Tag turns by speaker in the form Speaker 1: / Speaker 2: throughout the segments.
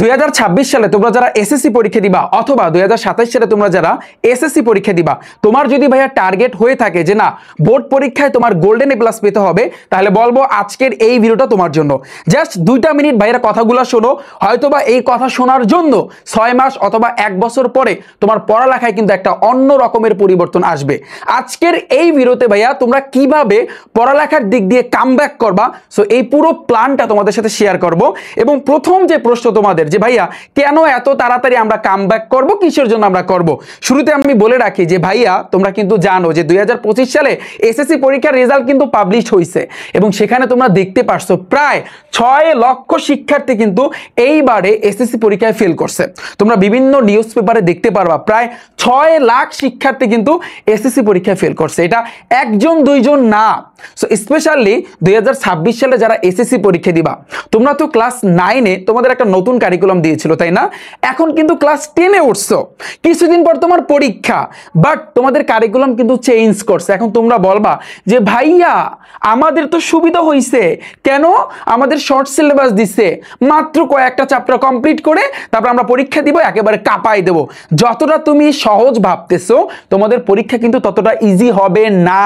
Speaker 1: 2026 সালে তোমরা যারা এসএসসি পরীক্ষা দিবা অথবা 2027 সালে তোমরা যারা এসএসসি পরীক্ষা দিবা, তোমার যদি ভাইয়া টার্গেট হয়ে থাকে যে না বোর্ড পরীক্ষায় তোমার গোল্ডেন এ প্লাস পেতে হবে, তাহলে বলবো আজকের এই ভিডিওটা তোমার জন্য। জাস্ট 2টা মিনিট ভাইরা কথাগুলো শোনো, হয়তোবা এই কথা শোনার জন্য 6 মাস অথবা 1 বছর পরে তোমার পড়ালেখায় কিন্তু একটা অন্য রকমের পরিবর্তন আসবে। আজকের এই ভিডিওতে ভাইয়া তোমরা কিভাবে পড়ালেখার দিক দিয়ে কামব্যাক করবা, সো এই পুরো প্ল্যানটা তোমাদের সাথে শেয়ার করব। এবং প্রথম যে প্রশ্ন তোমাদের যে ভাইয়া কেন এত তাড়াতাড়ি আমরা কামব্যাক করব, কিসের জন্য আমরা করব, শুরুতে আমি বলে রাখি যে ভাইয়া তোমরা কিন্তু জানো যে 2025 সালে এসএসসি পরীক্ষার রেজাল্ট কিন্তু পাবলিশ হয়েছে এবং সেখানে তোমরা দেখতে পারছো প্রায় 6 লক্ষ শিক্ষার্থী কিন্তু এইবারে এসএসসি পরীক্ষায় ফেল করছে। তোমরা বিভিন্ন নিউজ পেপারে দেখতে পারবা প্রায় 6 লাখ শিক্ষার্থী কিন্তু এসএসসি পরীক্ষায় ফেল করছে। এটা একজন দুইজন না। সো স্পেশালি 2026 সালে যারা এসএসসি পরীক্ষা দিবা, তোমরা তো ক্লাস 9-এ তোমাদের একটা নতুন কারিকুলাম দিয়েছিল তাই না, এখন কিন্তু ক্লাস 10-এ উঠছো, কিছুদিন পর তোমার পরীক্ষা, বাট তোমাদের কারিকুলাম কিন্তু চেঞ্জ করছে। এখন তোমরা বলবা যে ভাইয়া আমাদের তো সুবিধা হয়েছে, কেন আমাদের শর্ট সিলেবাস দিচ্ছে, মাত্র কয়েকটা চ্যাপ্টার কমপ্লিট করে তারপর আমরা পরীক্ষা দিব, একেবারে কাঁপাই দেব। যতটা তুমি সহজ ভাবতেছো তোমাদের পরীক্ষা কিন্তু ততটা ইজি হবে না।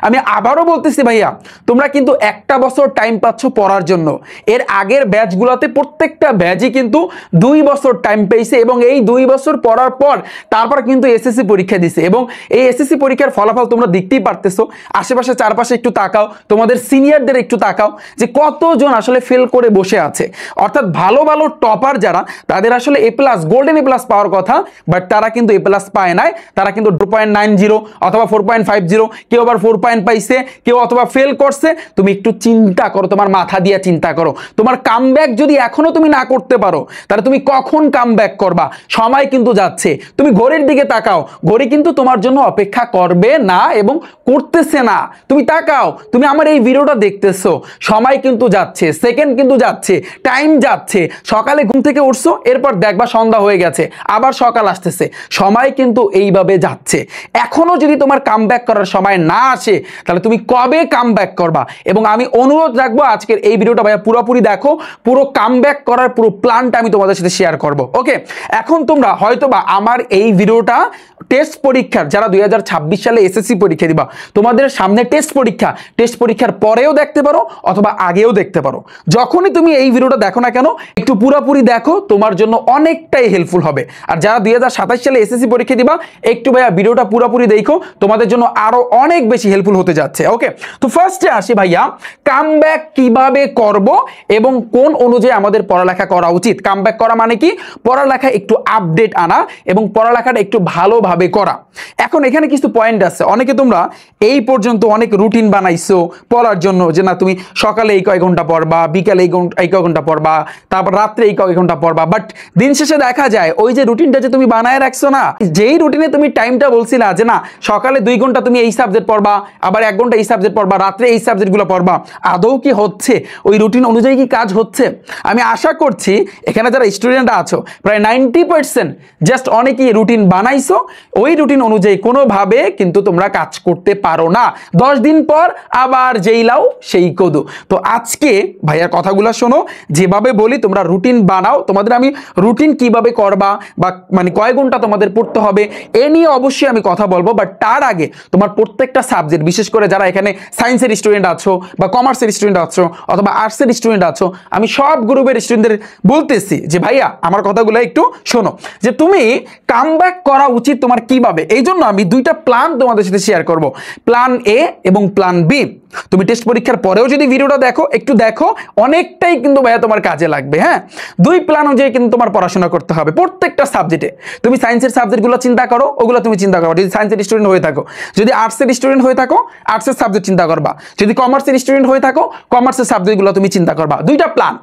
Speaker 1: আমি আবারও বলতেছি ভাইয়া তোমরা কিন্তু একটা বছর টাইম পাচ্ছ পড়ার জন্য। এর আগের ব্যাচগুলোতে প্রত্যেকটা ব্যাচই কিন্তু 2 বছর টাইম পেয়েছে এবং এই 2 বছর পড়ার পর তারপর কিন্তু এসএসসি পরীক্ষা দিছে। এবং এই এসএসসি পরীক্ষার ফলাফল তোমরা দেখতেই পারতেছো। আশেপাশে চারপাশে একটু তাকাও, তোমাদের সিনিয়রদের একটু তাকাও যে কতজন আসলে ফেল করে বসে আছে। অর্থাৎ ভালো ভালো টপার যারা, তাদের আসলে এ প্লাস গোল্ডেন এ প্লাস পাওয়ার কথা, বাট তারা কিন্তু এ প্লাস পায় নাই। তারা কিন্তু 2.90 অথবা 4.50, কেউ আবার 4 পয়েন্ট পাইছে, কেউ অথবা ফেল করছে। তুমি একটু চিন্তা করো, তোমার মাথা দিয়ে চিন্তা করো, তোমার কামব্যাক যদি এখনো তুমি না করতে পারো তাহলে তুমি কখন কামব্যাক করবা? সময় কিন্তু যাচ্ছে। তুমি ঘড়ির দিকে তাকাও, ঘড়ি কিন্তু তোমার জন্য অপেক্ষা করবে না এবং করতেছে না। তুমি তাকাও, তুমি আমার এই ভিডিওটা দেখতেছো, সময় কিন্তু যাচ্ছে, সেকেন্ড কিন্তু যাচ্ছে, টাইম যাচ্ছে। সকালে ঘুম থেকে উঠছো, এরপর দেখবা সন্ধ্যা হয়ে গেছে, আবার সকাল আসতেছে, সময় কিন্তু এইভাবে যাচ্ছে। এখনো যদি তোমার কামব্যাক করার সময় না আসে তাহলে তুমি কবে কামব্যাক করবা? এবং আমি অনুরোধ রাখবো আজকের এই ভিডিওটা ভাইয়া পুরোপুরি দেখো, পুরো কামব্যাক করার পুরো প্ল্যানটা আমি তোমাদের সাথে শেয়ার করব। ওকে, এখন তোমরা হয়তোবা আমার এই ভিডিওটা টেস্ট পরীক্ষার যারা 2026 সালে এসএসসি পরীক্ষা দিবা, তোমাদের সামনে টেস্ট পরীক্ষার পরেও দেখতে পারো অথবা আগেও দেখতে পারো। যখনই তুমি এই ভিডিওটা দেখো না কেন একটু পুরোপুরি দেখো, তোমার জন্য অনেকটাই হেল্পফুল হবে। আর যারা 2027 সালে এসএসসি পরীক্ষা দিবা, একটু ভাইয়া ভিডিওটা পুরোপুরি দেখো, তোমাদের জন্য আরো অনেক বেশি হেল্পফুল হতে যাচ্ছে। ওকে, তো ফার্স্টে আসি ভাইয়া কামব্যাক কিভাবে করব এবং কোন অনুযায়ী আমাদের পড়ালেখা করা উচিত। কামব্যাক করা মানে কি? পড়ালেখা একটু আপডেট আনা এবং পড়ালেখাটা একটু ভালোভাবে করা। এখন এখানে কিছু পয়েন্ট আছে। অনেকে তোমরা এই পর্যন্ত অনেক রুটিন বানাইছো পড়ার জন্য যে না তুমি সকালে এই কয়েক ঘন্টা পড়বা, বিকালে এই কয়েক ঘন্টা পড়বা, তারপর রাত্রে এই কয়েক ঘন্টা পড়বা, বাট দিন শেষে দেখা যায় ওই যে রুটিনটা যে তুমি বানায় রাখছো না, যেই রুটিনে তুমি টাইমটা বলছিলা যে না সকালে 2 ঘন্টা তুমি এই সাবজেক্ট পড়বা, আবার 1 ঘন্টা এই সাবজেক্ট পড়বা, রাত্রে এই সাবজেক্টগুলো পড়বা, আদৌ কি হচ্ছে? ওই রুটিন অনুযায়ী কি কাজ হচ্ছে? আমি আশা করছি এখানে যারা স্টুডেন্ট আছো প্রায় 90% জাস্ট অনেকেই রুটিন বানাইছো, ওই রুটিন অনুযায়ী কোনোভাবে কিন্তু তোমরা কাজ করতে পারো না। 10 দিন পর আবার যেই লাও সেই কদু। তো আজকে ভাইয়ার কথাগুলো শোনো, যেভাবে বলি তোমরা রুটিন বানাও। তোমাদের আমি রুটিন কিভাবে করবা বা মানে কয় ঘন্টা তোমাদের পড়তে হবে এ নিয়ে অবশ্যই আমি কথা বলবো, বাট তার আগে তোমার প্রত্যেকটা সাবজেক্ট, বিশেষ করে যারা এখানে সায়েন্সের স্টুডেন্ট আছো বা কমার্সের স্টুডেন্ট আছো অথবা আর্টসের স্টুডেন্ট আছো, আমি সব গ্রুপের স্টুডেন্টদের বলতেছি যে ভাইয়া আমার কথাগুলো একটু শোনো, যে তুমি কামব্যাক করা উচিত তোমার কিভাবে। এই জন্য আমি 2টা প্ল্যান তোমাদের সাথে শেয়ার করব, প্ল্যান এ এবং প্ল্যান বি। তুমি টেস্ট পরীক্ষার পরেও যদি ভিডিওটা দেখো, একটু দেখো, অনেকটাই কিন্তু ভাইয়া তোমার কাজে লাগবে। হ্যাঁ, 2 প্ল্যান অনুযায়ী কিন্তু তোমার পড়াশোনা করতে হবে প্রত্যেকটা সাবজেক্টে। তুমি সায়েন্সের সাবজেক্টগুলো চিন্তা করো, ওগুলো তুমি চিন্তা করো যদি সায়েন্সের স্টুডেন্ট হয়ে থাকো। যদি আর্টসের স্টুডেন্ট হয়ে থাকো, আর্টসের সাবজেক্ট চিন্তা করবা। যদি কমার্সের স্টুডেন্ট হয়ে থাকো, কমার্সের সাবজেক্টগুলো তুমি চিন্তা করবা। 2টা প্ল্যান,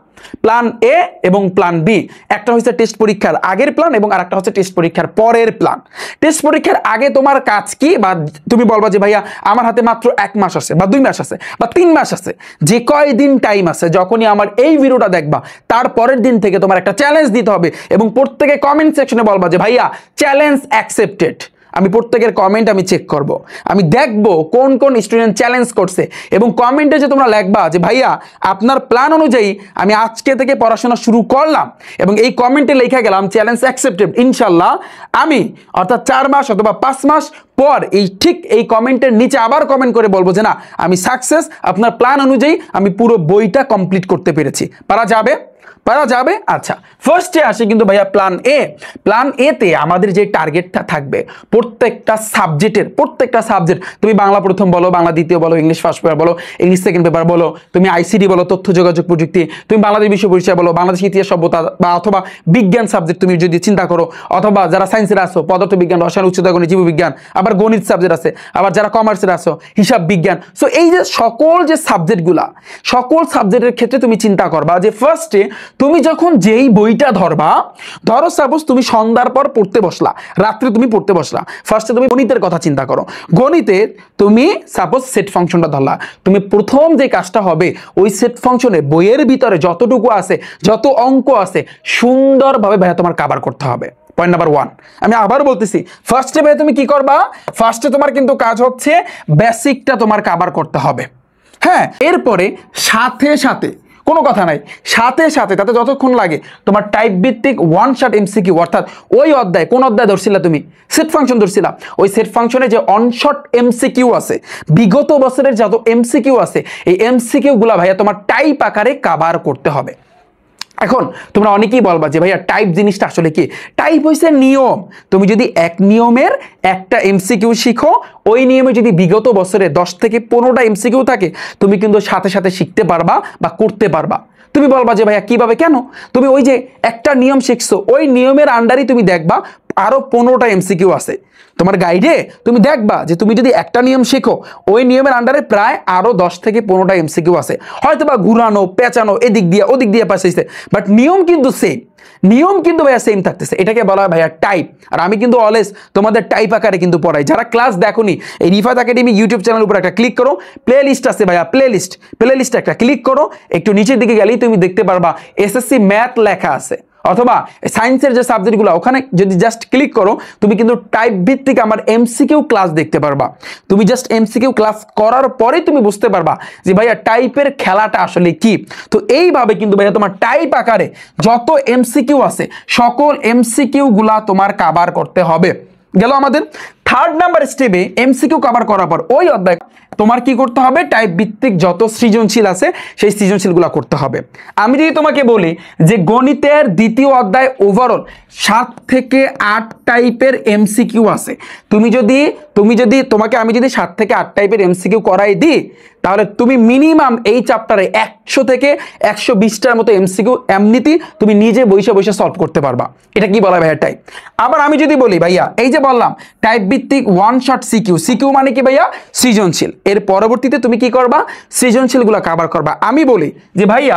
Speaker 1: প্ল্যান এ এবং প্ল্যান বি। একটা হচ্ছে টেস্ট পরীক্ষার আগের প্ল্যান এবং আরেকটা হচ্ছে টেস্ট পরীক্ষার পরের প্ল্যান। টেস্ট পরীক্ষার আগে তোমার কাজ কি, বা তুমি বলবা যে ভাইয়া আমার হাতে মাত্র 1 মাস আছে বা 2 মাস আছে বা 3 মাস আছে, যে কয়দিন টাইম আছে, যখনই আমার এই ভিডিওটা দেখবা তার পরের দিন থেকে তোমার একটা চ্যালেঞ্জ দিতে হবে এবং প্রত্যেকে কমেন্ট সেকশনে বলবা যে ভাইয়া চ্যালেঞ্জ অ্যাকসেপ্টেড। আমি প্রত্যেকের কমেন্ট আমি চেক করব, আমি দেখব কোন কোন স্টুডেন্ট চ্যালেঞ্জ করছে এবং কমেন্টে যে তোমরা লিখবা যে ভাইয়া আপনার প্ল্যান অনুযায়ী আমি আজকে থেকে পড়াশোনা শুরু করলাম এবং এই কমেন্টে লেখা গেলাম চ্যালেঞ্জ অ্যাকসেপ্টেড, ইনশাল্লাহ আমি অর্থাৎ 4 মাস অথবা 5 মাস পর ঠিক এই কমেন্টের নিচে আবার কমেন্ট করে বলবো যে না আমি সাকসেস, আপনার প্ল্যান অনুযায়ী আমি পুরো বইটা কমপ্লিট করতে পেরেছি। পারা যাবে? পারা যাবে। আচ্ছা, ফার্স্টে আসে কিন্তু ভাইয়া প্ল্যান এ। প্ল্যান এ তে আমাদের যে টার্গেটটা থাকবে প্রত্যেকটা সাবজেক্ট, তুমি বাংলা প্রথম বলো, বাংলা দ্বিতীয় বলো, ইংলিশ ফার্স্ট পেপার বলো, ইংলিশ সেকেন্ড পেপার বলো, তুমি আইসিডি বলো, তথ্য যোগাযোগ প্রযুক্তি, তুমি বাংলাদেশ বিশ্ব পরিচয় বলো, বাংলাদেশ ইতিহাস সভ্যতা বা অথবা বিজ্ঞান সাবজেক্ট তুমি যদি চিন্তা করো, অথবা যারা সায়েন্সের আসো পদার্থবিজ্ঞান, রসায়ন, উচ্চতর গণিত, জীববিজ্ঞান, আবার গণিত সাবজেক্ট আছে, আবার যারা কমার্সের আসো হিসাব বিজ্ঞান। সো এই যে সকল যে সাবজেক্টগুলা, সকল সাবজেক্টের ক্ষেত্রে তুমি চিন্তা করবা যে ফার্স্টে তুমি যখন যেই বইটা ধরবা, ধরো সাপোজ তুমি সন্ধ্যার পর পড়তে বসলা, রাত্রে তুমি পড়তে বসলা, ফার্স্টে তুমি গণিতের কথা চিন্তা করো। গণিতে তুমি সাপোজ সেট ফাংশনটা ধরলা, তুমি প্রথম যে কাজটা হবে ওই সেট ফাংশনে বইয়ের ভিতরে যতটুকু আছে, যত অঙ্ক আছে সুন্দরভাবে ভাইয়া তোমার কভার করতে হবে। পয়েন্ট নাম্বার 1 আমি আবার বলতেছি, ফার্স্টে ভাইয়া তুমি কি করবা, ফার্স্টে তোমার কিন্তু কাজ হচ্ছে বেসিকটা তোমার কভার করতে হবে। হ্যাঁ, এরপরে সাথে সাথে কোনো কথা নাই, সাথে সাথে তাতে যতক্ষণ লাগে তোমার টাইপ ভিত্তিক ওয়ান শট এমসিকিউ, অর্থাৎ ওই অধ্যায়, কোন অধ্যায় ধরছিলা তুমি, সেট ফাংশন ধরছিলা, ওই সেট ফাংশনে যে ওয়ান শট এমসিকিউ আছে, বিগত বছরের যত এমসিকিউ আছে, এই এমসিকিউ গুলা ভাইয়া তোমার টাইপ আকারে কভার করতে হবে। এখন তোমরা অনেকেই বলবা যে ভাইয়া টাইপ জিনিসটা আসলে কি? টাইপ হইছে নিয়ম। তুমি যদি এক নিয়মের একটা এমসিকিউ শিখো, ওই নিয়মে যদি বিগত বছরে 10 থেকে 15টা এমসিকিউ থাকে, তুমি কিন্তু সাথে সাথে শিখতে পারবা বা করতে পারবা। তুমি বলবা যে ভাইয়া কিভাবে, কেন? তুমি ওই যে একটা নিয়ম শিখছো, ওই নিয়মের আন্ডারই তুমি দেখবা আরো 15টা এমসিকিউ আছে তোমার গাইডে, তুমি দেখবা যে তুমি যদি একটা নিয়ম শেখো, ওই নিয়মের আন্ডারে প্রায় আরো 10 থেকে 15টা এমসিকিউ আছে, হয়তো বা ঘুরানো পেঁচানো এদিক দিয়ে ওদিক দিয়ে পাশাইছে, বাট নিয়ম কিন্তু সেম, নিয়ম কিন্তু ভাইয়া সেম থাকতেছে। এটাকে বলা হয় ভাইয়া টাইপ। আর আমি কিন্তু অলওয়েজ তোমাদের টাইপ আকারে কিন্তু পড়াই। যারা ক্লাস দেখোনি, এই রিফাত একাডেমি ইউটিউব চ্যানেল উপর একটা ক্লিক করো, প্লে লিস্ট আছে ভাইয়া, প্লে লিস্টে একটা ক্লিক করো, একটু নিচের দিকে গেলেই তুমি দেখতে পারবা এসএসসি ম্যাথ লেখা আছে, অথবা সায়েন্সের যে সাবজেক্টগুলো, ওখানে যদি জাস্ট ক্লিক করো তুমি কিন্তু টাইপ ভিত্তিক আমার এমসিকিউ ক্লাস দেখতে পারবা। তুমি জাস্ট এমসিকিউ ক্লাস করার পরে তুমি বুঝতে পারবা যে ভাইয়া টাইপের খেলাটা আসলে কি। তো এইভাবে কিন্তু ভাইয়া তোমার টাইপ আকারে যত এমসিকিউ আছে সকল এমসিকিউ গুলা তোমার কভার করতে হবে। গেল আমাদের থার্ড নাম্বার স্টেপে এমসিকিউ কভার করার পর ওই অধ্যায় তোমার কি করতে হবে, টাইপ ভিত্তিক যত সৃজনশীল আছে সেই সৃজনশীলগুলো করতে হবে। আমি যদি তোমাকে বলি যে গণিতের দ্বিতীয় অধ্যায় ওভারঅল 7 থেকে 8 টাইপের এমসিকিউ আছে, তোমাকে আমি যদি 7 থেকে 8 টাইপের এমসিকিউ করাই দিই, তাহলে তুমি মিনিমাম এই চ্যাপ্টারে 100 থেকে 120টার মতো এমসিকিউ এমনিতেই তুমি নিজে বসে বসে সলভ করতে পারবা। এটা কি বলা ভাইয়া টাইপ। আবার আমি যদি বলি ভাইয়া, এই যে বললাম টাইপ ভিত্তিক ওয়ান শট সিকিউ মানে কি ভাইয়া, সৃজনশীল। এর পরবর্তীতে তুমি কি করবা, সৃজনশীলগুলো কভার করবা। আমি বলি যে ভাইয়া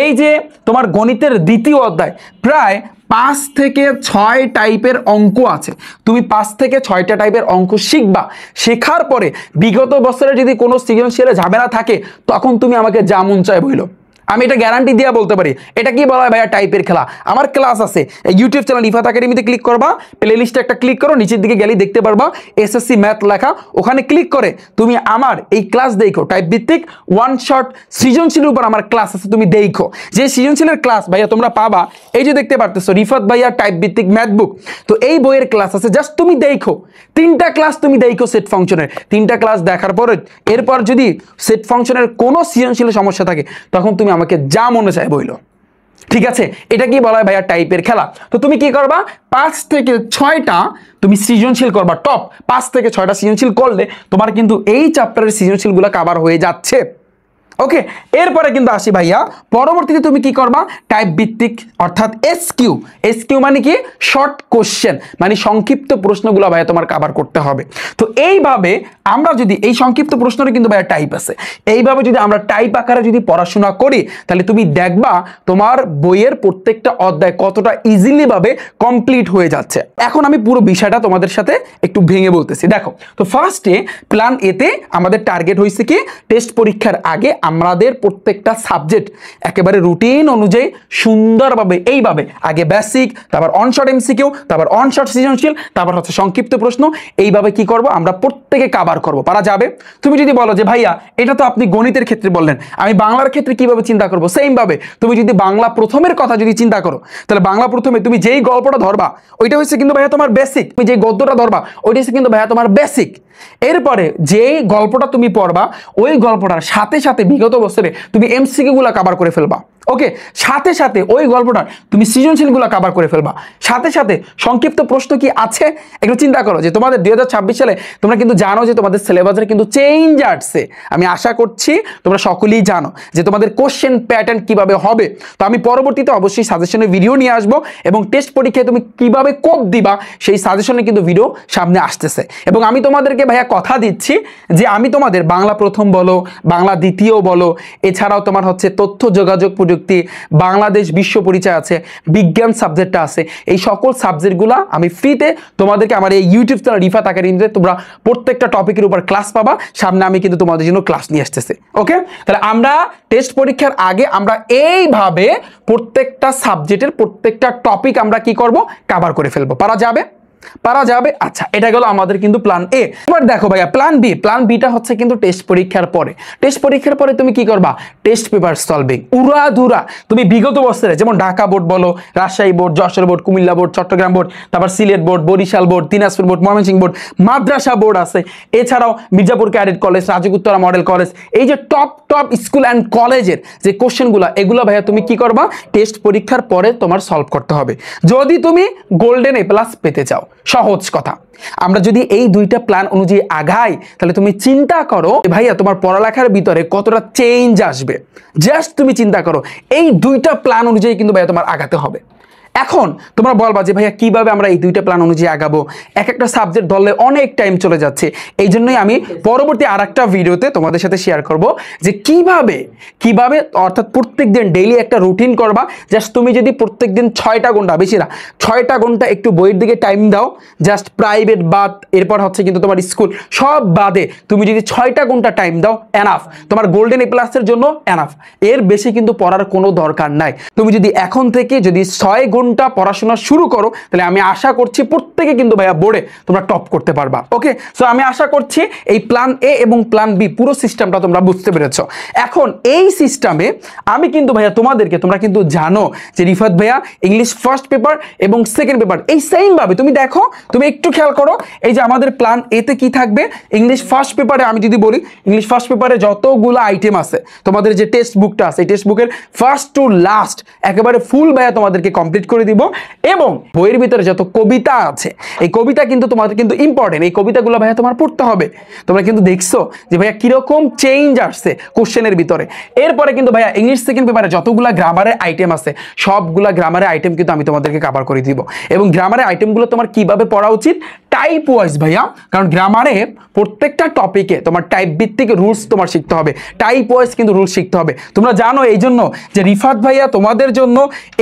Speaker 1: এই যে তোমার গণিতের দ্বিতীয় অধ্যায় প্রায় 5 থেকে 6 টাইপের অঙ্ক আছে, তুমি 5 থেকে 6টা টাইপের অঙ্ক শিখবা। শেখার পরে বিগত বছরে যদি কোনো সৃজনশীলে ঝামেলা থাকে, তখন তুমি আমাকে যা মন চায় বইলো, আমি এটা গ্যারান্টি দিয়ে বলতে পারি। এটা কি বলা হয় ভাইয়া টাইপের খেলা। আমার ক্লাস আছে ইউটিউব চ্যানেল রিফাত একাডেমিতে ক্লিক করবা, প্লে লিস্টে একটা ক্লিক করো, নিচের দিকে গেলেই দেখতে পারবা এসএসসি ম্যাথ লেখা, ওখানে ক্লিক করে তুমি আমার এই ক্লাস দেখো, টাইপ ভিত্তিক ওয়ান শট সৃজনশীলের উপর আমার ক্লাস আছে, তুমি দেখো। যে সৃজনশীলের ক্লাস ভাইয়া তোমরা পাবা, এই যে দেখতে পারতেছো রিফাত ভাইয়া টাইপ ভিত্তিক ম্যাথ বুক, তো এই বইয়ের ক্লাস আছে, জাস্ট তুমি দেখো 3টা ক্লাস তুমি দেখো সেট ফাংশনের, 3টা ক্লাস দেখার পরে এরপর যদি সেট ফাংশনের কোনো সৃজনশীলের সমস্যা থাকে, তখন তুমি আমাকে যা মনে চায় বইলো। ঠিক আছে, এটা কি বলা হয় ভাইয়া টাইপের খেলা। তো তুমি কি করবা, 5 থেকে 6টা তুমি সৃজনশীল করবা, টপ 5 থেকে 6টা সৃজনশীল করলে তোমার কিন্তু এই চ্যাপ্টারের সৃজনশীলগুলো কভার হয়ে যাচ্ছে। ওকে, এরপরে কিন্তু আসি ভাইয়া পরবর্তীতে তুমি কি করবা, টাইপ ভিত্তিক অর্থাৎ এসকিউ মানে কি, শর্ট কোশ্চেন মানে সংক্ষিপ্ত প্রশ্নগুলো ভাইয়া তোমার কভার করতে হবে। তো এইভাবে আমরা যদি এই সংক্ষিপ্ত প্রশ্নের কিন্তু ভাইয়া টাইপ আছে, এইভাবে যদি আমরা টাইপ আকারে যদি পড়াশোনা করি, তাহলে তুমি দেখবা তোমার বইয়ের প্রত্যেকটা অধ্যায় কতটা ইজিলি ভাবে কমপ্লিট হয়ে যাচ্ছে। এখন আমি পুরো বিষয়টা তোমাদের সাথে একটু ভেঙে বলতেছি। দেখো, তো ফার্স্টে প্ল্যান এতে আমাদের টার্গেট হয়েছে কি, টেস্ট পরীক্ষার আগে আমাদের প্রত্যেকটা সাবজেক্ট একেবারে রুটিন অনুযায়ী সুন্দরভাবে এইভাবে আগে বেসিক, তারপর অনশর্ট এমসিকিউ, তারপর অনশর্ট সৃজনশীল, তারপর হচ্ছে সংক্ষিপ্ত প্রশ্ন, এইভাবে কি করব আমরা প্রত্যেকে কভার করব। পারা যাবে? তুমি যদি বলো যে ভাইয়া এটা তো আপনি গণিতের ক্ষেত্রে বললেন, আমি বাংলার ক্ষেত্রে কিভাবে চিন্তা করব, সেম ভাবে তুমি যদি বাংলা প্রথমের কথা যদি চিন্তা করো, তাহলে বাংলা প্রথমে তুমি যেই গল্পটা ধরবা ওইটা হচ্ছে কিন্তু ভাইয়া তোমার বেসিক, তুমি যেই গদ্যটা ধরবা ওইটা হচ্ছে কিন্তু ভাইয়া তোমার বেসিক। এরপরে যেই গল্পটা তুমি পড়বা ওই গল্পটার সাথে সাথে বিগত বছরে তুমি এমসিকিউ গুলা কভার করে ফেলবা। ওকে, সাথে সাথে ওই গল্পটার তুমি সৃজনশীলগুলো কভার করে ফেলবা। সাথে সাথে সংক্ষিপ্ত প্রশ্ন কি আছে একটু চিন্তা করো, যে তোমাদের 2026 সালে তোমরা কিন্তু জানো যে তোমাদের সিলেবাসের কিন্তু চেঞ্জ আসছে। আমি আশা করছি তোমরা সকলেই জানো যে তোমাদের কোশ্চেন প্যাটার্ন কিভাবে হবে। তো আমি পরবর্তীতে অবশ্যই সাজেশনের ভিডিও নিয়ে আসবো, এবং টেস্ট পরীক্ষায় তুমি কিভাবে কোপ দিবা সেই সাজেশনের কিন্তু ভিডিও সামনে আসতেছে। এবং আমি তোমাদেরকে ভাইয়া কথা দিচ্ছি যে আমি তোমাদের বাংলা প্রথম বলো, বাংলা দ্বিতীয় বলো, এছাড়াও তোমার হচ্ছে তথ্য যোগাযোগ প্রযুক্তি, বাংলাদেশ বিশ্ব পরিচয় আছে, বিজ্ঞান সাবজেক্টটা আছে, এই সকল সাবজেক্টগুলো আমি ফ্রিতে তোমাদেরকে আমার এই ইউটিউব চ্যানেল রিফাত একাডেমিতে তোমরা প্রত্যেকটা টপিকের উপর ক্লাস পাবা। সামনে আমি কিন্তু তোমাদের জন্য ক্লাস নিয়ে আসতেছি। ওকে, তাহলে আমরা টেস্ট পরীক্ষার আগে আমরা এইভাবে প্রত্যেকটা সাবজেক্টের প্রত্যেকটা টপিক আমরা কি করব, কভার করে ফেলবো। পারা যাবে? পারা যাবে। আচ্ছা, এটা গেল আমাদের কিন্তু প্ল্যান এ। এবার দেখো ভাইয়া প্ল্যান বি। প্ল্যান বিটা হচ্ছে কিন্তু টেস্ট পরীক্ষার পরে। টেস্ট পরীক্ষার পরে তুমি কি করবা, টেস্ট পেপার সলভিং উড়াধুরা। তুমি বিগত বছরে যেমন ঢাকা বোর্ড বলো, Rajshahi board, Jessore board, Comilla board, Chittagong board, তারপর Sylhet board, Barisal board, Dinajpur board, Mymensingh board, মাদ্রাসা বোর্ড আছে, এছাড়াও মির্জাপুর ক্যাডেট কলেজ, রাজগুত্তরা মডেল কলেজ, এই যে টপ স্কুল অ্যান্ড কলেজের যে কোশ্চেনগুলো, এগুলো ভাইয়া তুমি কি করবা, টেস্ট পরীক্ষার পরে তোমার সলভ করতে হবে যদি তুমি গোল্ডেন এ প্লাস পেতে চাও। সহজ কথা। আমরা যদি এই দুইটা প্ল্যান অনুযায়ী আগাই, তাহলে তুমি চিন্তা করো ভাইয়া তোমার পড়ালেখার ভিতরে কতটা চেঞ্জ আসবে। জাস্ট তুমি চিন্তা করো, এই দুইটা প্ল্যান অনুযায়ী কিন্তু ভাইয়া তোমার আগাতে হবে। এখন তোমরা বলবা যে ভাইয়া কিভাবে আমরা এই দুইটা প্ল্যান অনুযায়ী আগাবো, এক একটা সাবজেক্ট ধরলে অনেক টাইম চলে যাচ্ছে। এই জন্যই আমি পরবর্তী আরেকটা ভিডিওতে তোমাদের সাথে শেয়ার করব যে কিভাবে অর্থাৎ প্রত্যেক দিন ডেইলি একটা রুটিন করবা। জাস্ট তুমি যদি প্রত্যেক দিন 6টা ঘন্টা, বেশি না 6টা ঘন্টা একটু বইয়ের দিকে টাইম দাও, জাস্ট প্রাইভেট বাদ, এরপর হচ্ছে কিন্তু তোমার স্কুল সব বাদে তুমি যদি 6টা ঘন্টা টাইম দাও, এনাফ, তোমার গোল্ডেন এ প্লাসের জন্য এনাফ। এর বেশি কিন্তু পড়ার কোনো দরকার নাই। তুমি যদি এখন থেকে যদি 6 ঘন্টা পড়াশোনা শুরু করো, তাহলে আমি আশা করছি প্রত্যেকে কিন্তু ভাইয়া বোর্ডে তোমরা টপ করতে পারবা। ওকে, সো আমি আশা করছি এই প্ল্যান এ এবং প্ল্যান বি পুরো সিস্টেমটা তোমরা বুঝতে পেরেছো। এখন এই সিস্টেমে আমি কিন্তু ভাইয়া তোমাদেরকে, তোমরা কিন্তু জানো যে রিফাত ভাইয়া ইংলিশ ফার্স্ট পেপার এবং সেকেন্ড পেপার এই সেম ভাবে তুমি দেখো, তুমি একটু খেয়াল করো, এই যে আমাদের প্ল্যান এতে কি থাকবে, ইংলিশ ফার্স্ট পেপারে আমি যদি বলি, ইংলিশ ফার্স্ট পেপারে যতগুলো আইটেম আছে, তোমাদের যে টেক্সট বুকটা আছে, এই টেক্সট বুকের ফার্স্ট টু লাস্ট একেবারে ফুল ভাইয়া তোমাদেরকে কমপ্লিট করে দিব। এবং বইয়ের ভিতরে যত কবিতা আছে, এই কবিতা কিন্তু তোমাদের কিন্তু ইম্পর্টেন্ট, এই কবিতাগুলো ভাইয়া তোমার পড়তে হবে। তোমরা কিন্তু দেখছো যে ভাইয়া কিরকম চেঞ্জ আসছে কোশ্চেনের ভিতরে। এরপরে কিন্তু ভাইয়া ইংলিশ সেকেন্ড পেপারে যতগুলা গ্রামারের আইটেম আছে, সবগুলা গ্রামারের আইটেম কিন্তু আমি তোমাদেরকে কভার করে দিব। এবং গ্রামারের আইটেমগুলো তোমার কিভাবে পড়া উচিত টাইপ ওয়াইজ ভাইয়া, কারণ গ্রামারে প্রত্যেকটা টপিকে তোমার টাইপ ভিত্তিক রুলস তোমার শিখতে হবে, টাইপ ওয়াইজ কিন্তু রুলস শিখতে হবে। তোমরা জানো এই জন্য যে রিফাত ভাইয়া তোমাদের জন্য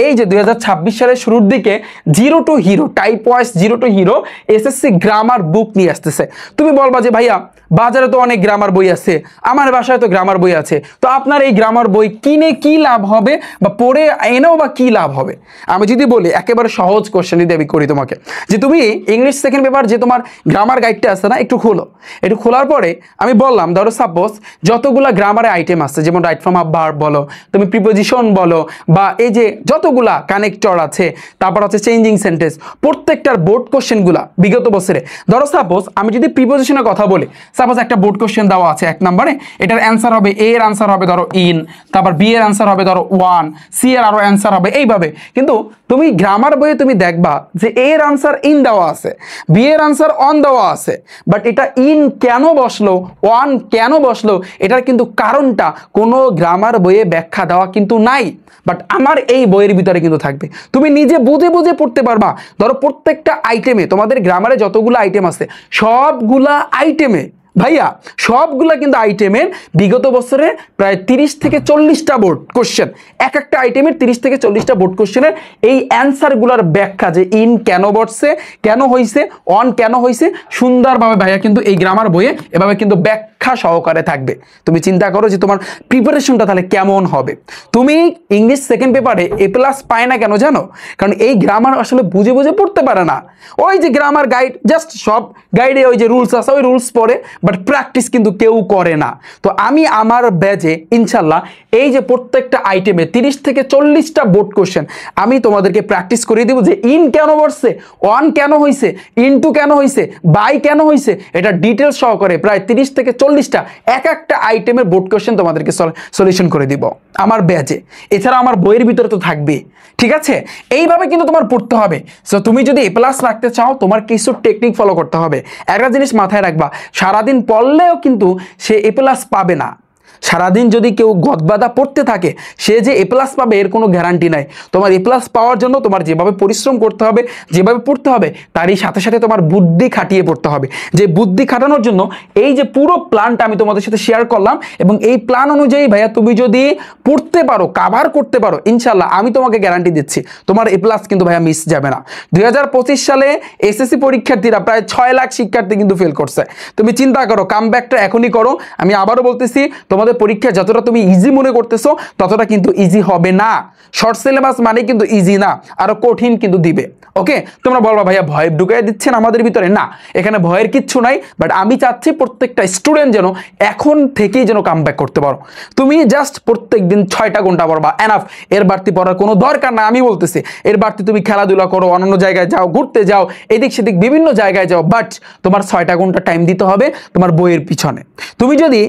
Speaker 1: এই যে 2026 সালের শুরুর দিকে zero two hero, type wise zero two hero SSC grammar book নিয়ে আসতেছে। তুমি বলবা যে ভাইয়া বাজারে তো অনেক গ্রামার বই আছে, আমার বাসায় তো গ্রামার বই আছে, তো আপনার এই গ্রামার বই কিনে কি লাভ হবে বা পড়ে এনেও বা কি লাভ হবে? আমি যদি বলি একেবারে সহজ কোশ্চেন যদি আমি করি তোমাকে, যে তুমি ইংলিশ সেকেন্ড পেপার যে তোমার গ্রামার গাইডটা আছে না, একটু খোলো। একটু খোলার পরে আমি বললাম ধরো সাপোজ যতগুলা গ্রামারের আইটেম আছে, যেমন রাইট ফ্রম আ ভার্ব বলো, তুমি প্রিপোজিশন বলো, বা এই যে যতগুলা কানেক্টর আছে, তারপর হচ্ছে চেঞ্জিং সেন্টেন্স, প্রত্যেকটার বোর্ড কোশ্চেনগুলা বিগত বছরে, ধরো সাপোজ আমি যদি প্রিপোজিশনের কথা বলি, সাপোজ একটা বোর্ড কোশ্চেন দেওয়া আছে 1 নম্বরে, এটার অ্যান্সার হবে, এ এর অ্যান্সার হবে ধরো ইন, তারপর বি এর অ্যান্সার হবে ধরো ওয়ান, সি এর আরো অ্যান্সার হবে এইভাবে। কিন্তু তুমি গ্রামার বইয়ে তুমি দেখবা যে এ এর অ্যান্সার ইন দেওয়া আছে, বি এর অ্যান্সার অন দেওয়া আছে, বাট এটা ইন কেন বসলো, ওয়ান কেন বসলো, এটার কিন্তু কারণটা কোনো গ্রামার বইয়ে ব্যাখ্যা দেওয়া কিন্তু নাই। বাট আমার এই বইয়ের ভিতরে কিন্তু থাকবে, তুমি নিজে বুঝে বুঝে পড়তে পারবা। ধরো প্রত্যেকটা আইটেমে, তোমাদের গ্রামারে যতগুলো আইটেম আছে সবগুলা আইটেমে ভাইয়া, সবগুলা কিন্তু আইটেমের বিগত বছরে প্রায় 30 থেকে 40টা বোর্ড কোশ্চেন, এক একটা আইটেমের 30 থেকে 40টা বোর্ড কোশ্চেনের এই অ্যান্সারগুলোর ব্যাখ্যা, যে ইন কেন বসছে, কেন হয়েছে, অন কেন হয়েছে, সুন্দরভাবে ভাইয়া কিন্তু এই গ্রামার বইয়ে এভাবে কিন্তু ব্যাখ্যা পরীক্ষা সহকারে থাকবে। তুমি চিন্তা করো যে তোমার প্রিপারেশনটা তাহলে কেমন হবে। তুমি ইংলিশ সেকেন্ড পেপারে এ প্লাস পায় না কেন জানো? কারণ এই গ্রামার আসলে বুঝে বুঝে পড়তে পারে না। ওই যে গ্রামার গাইড, জাস্ট সব গাইডে ওই যে রুলস আছে ওই রুলস পড়ে, বাট প্র্যাকটিস কিন্তু কেউ করে না। তো আমি আমার ব্যাচে ইনশাল্লাহ এই যে প্রত্যেকটা আইটেমে 30 থেকে 40টা বোর্ড কোশ্চেন আমি তোমাদেরকে প্র্যাকটিস করিয়ে দেবো, যে ইন কেন বসছে, ওয়ান কেন হয়েছে, ইনটু কেন হয়েছে, বাই কেন হয়েছে, এটা ডিটেলস সহকারে প্রায় 30 থেকে 40টা এক একটা আইটেমের বোর্ড কোশ্চেন তোমাদেরকে সলিউশন করে দিব আমার ব্যাচে। এছাড়া আমার বইয়ের ভিতরে তো থাকবে, ঠিক আছে? এইভাবে কিন্তু তোমার পড়তে হবে। সো তুমি যদি এ প্লাস রাখতে চাও তোমার কিছু টেকনিক ফলো করতে হবে। একটা জিনিস মাথায় রাখবা, সারাদিন পড়লেও কিন্তু সে এ প্লাস পাবে না। সারাদিন যদি কেউ গদবাদা পড়তে থাকে সে যে এ প্লাস পাবে এর কোনো গ্যারান্টি নাই। তোমার এ প্লাস পাওয়ার জন্য তোমার যেভাবে পরিশ্রম করতে হবে, যেভাবে পড়তে হবে, তারই সাথে সাথে তোমার বুদ্ধি খাটিয়ে পড়তে হবে। যে বুদ্ধি খাটানোর জন্য এই যে পুরো প্ল্যানটা আমি তোমাদের সাথে শেয়ার করলাম, এবং এই প্ল্যান অনুযায়ী ভাইয়া তুমি যদি পড়তে পারো, কাভার করতে পারো, ইনশাল্লাহ আমি তোমাকে গ্যারান্টি দিচ্ছি তোমার এ প্লাস কিন্তু ভাইয়া মিস যাবে না। 2025 সালে এসএসসি পরীক্ষার্থীরা প্রায় 6 লাখ শিক্ষার্থী কিন্তু ফেল করছে। তুমি চিন্তা করো, কামব্যাকটা এখনই করো। আমি আবারও বলতেছি, তোমাদের পরীক্ষা যতটা তুমি ইজি মনে করতেছো ততটা কিন্তু ইজি হবে না। শর্ট সিলেবাস মানে কিন্তু ইজি না, আরো কঠিন কিন্তু দিবে। ওকে, তোমরা বলবা ভাইয়া ভয় ঢুকাই দিচ্ছেন আমাদের ভিতরে। না, এখানে ভয়ের কিচ্ছু নাই, বাট আমি চাচ্ছি প্রত্যেকটা স্টুডেন্ট যেন এখন থেকেই যেন কামব্যাক করতে পারো। তুমি জাস্ট প্রত্যেক দিন 6টা ঘন্টা পড়বা, এনাফ। এর বাড়তি পড়ার কোনো দরকার না। আমি বলতেছি এর বাড়তি তুমি খেলাধুলা করো, অন্যান্য জায়গায় যাও, ঘুরতে যাও, এদিক সেদিক বিভিন্ন জায়গায় যাও, বাট তোমার 6টা ঘন্টা টাইম দিতে হবে তোমার বইয়ের পিছনে। তুমি যদি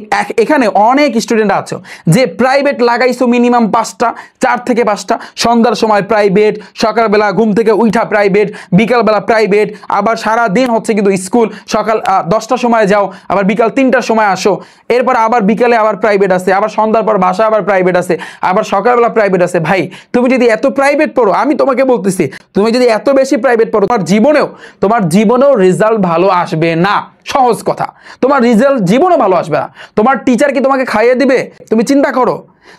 Speaker 1: এখানে অনেক স্টুডেন্ট আছো যে প্রাইভেট লাগাইছো মিনিমাম 5টা, 4 থেকে 5টা, সন্ধ্যার সময় প্রাইভেট, সকালবেলা ঘুম থেকে উঠা প্রাইভেট, বিকালবেলা প্রাইভেট, আবার সারা দিন হচ্ছে কিন্তু স্কুল, সকাল 10টার সময় যাও, আবার বিকাল 3টার সময় আসো, এরপর আবার বিকালে আবার প্রাইভেট আছে, আবার সন্ধ্যার পর বাসা আবার প্রাইভেট আছে, আবার সকালবেলা প্রাইভেট আছে। ভাই তুমি যদি এত প্রাইভেট পড়ো, আমি তোমাকে বলতেছি তুমি যদি এত বেশি প্রাইভেট পড়ো, তোমার জীবনেও রেজাল্ট ভালো আসবে না। সহজ কথা, তোমার রেজাল্ট জীবনে ভালো আসবে না। তোমার টিচার কি তোমাকে খাইয়ে দিবে? তুমি চিন্তা করো,